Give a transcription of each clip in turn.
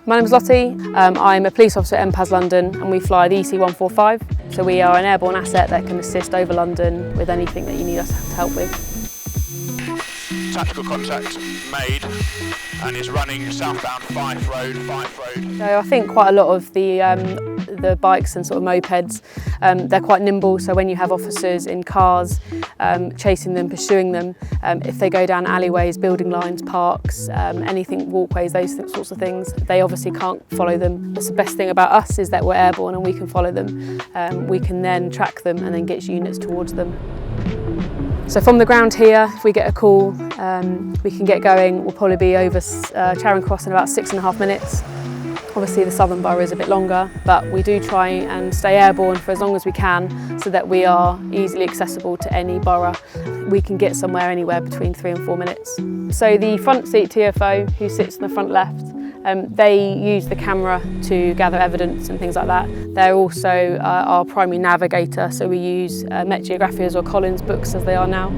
My name is Lottie. I'm a police officer at MPAS London and we fly the EC145. So we are an airborne asset that can assist over London with anything that you need us to help with. Tactical contact made and is running southbound Fife Road. So I think quite a lot of the bikes and sort of mopeds, they're quite nimble, so when you have officers in cars chasing them, pursuing them, if they go down alleyways, building lines, parks, anything, walkways, those sorts of things, they obviously can't follow them. That's the best thing about us, is that we're airborne and we can follow them. We can then track them and then get units towards them. So from the ground here, if we get a call, we can get going. We'll probably be over Charing Cross in about 6.5 minutes. Obviously the southern borough is a bit longer, but we do try and stay airborne for as long as we can so that we are easily accessible to any borough. We can get somewhere anywhere between 3 and 4 minutes. So the front seat TFO, who sits in the front left, they use the camera to gather evidence and things like that. They're also our primary navigator, so we use Met Geographia's or Collins books, as they are now,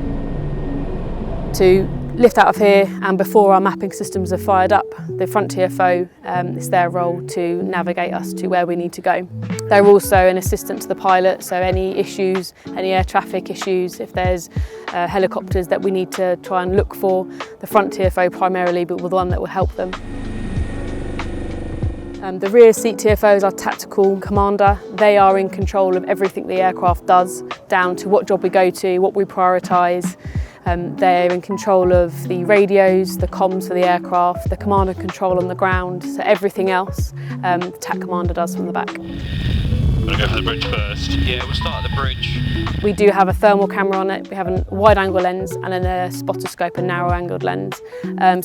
to lift out of here, and before our mapping systems are fired up, the front TFO, it's their role to navigate us to where we need to go. They're also an assistant to the pilot, so any issues, any air traffic issues, if there's helicopters that we need to try and look for, the front TFO primarily, but the one that will help them. The rear seat TFO is our tactical commander. They are in control of everything the aircraft does, down to what job we go to, what we prioritise. They're in control of the radios, the comms for the aircraft, the command and control on the ground, so everything else the TAC commander does from the back. We'll go for the bridge first. Yeah, we'll start at the bridge. We do have a thermal camera on it. We have a wide angle lens and then a spotter scope, a narrow angled lens.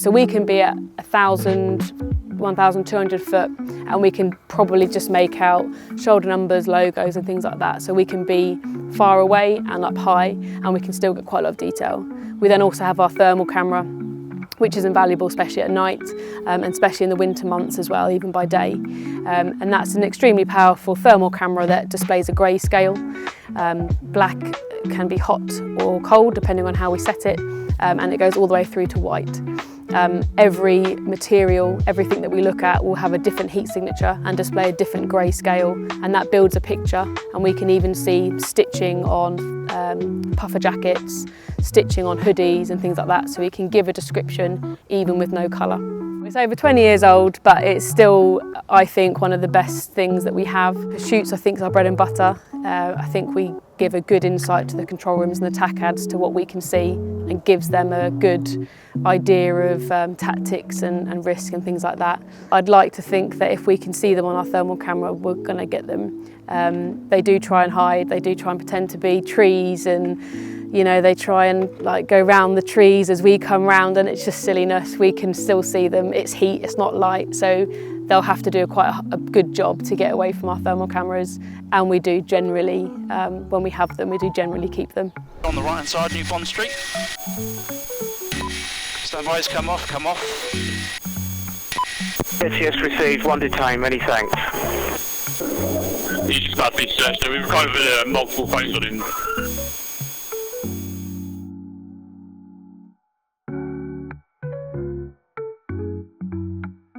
So we can be at 1,200 foot and we can probably just make out shoulder numbers, logos and things like that. So we can be far away and up high and we can still get quite a lot of detail. We then also have our thermal camera, which is invaluable, especially at night and especially in the winter months as well, even by day. And that's an extremely powerful thermal camera that displays a grayscale. Black can be hot or cold depending on how we set it, and it goes all the way through to white. Every material, everything that we look at will have a different heat signature and display a different grayscale, and that builds a picture. And we can even see stitching on puffer jackets, stitching on hoodies and things like that, so we can give a description even with no colour. It's over 20 years old, but it's still, I think, one of the best things that we have. Pursuits, I think, is our bread and butter. I think we give a good insight to the control rooms and the TACADs to what we can see, and gives them a good idea of tactics and risk and things like that. I'd like to think that if we can see them on our thermal camera, we're going to get them. They do try and hide, they do try and pretend to be trees, and you know, they try and like go round the trees as we come round, and it's just silliness. We can still see them. It's heat, it's not light, so they'll have to do quite a good job to get away from our thermal cameras, and we do generally, when we have them, we do generally keep them. On the right hand side, New Bond Street. Standby's come off, come off. Yes, received, one detained, many thanks. He's just about to be searched, so we've recovered multiple phones on him.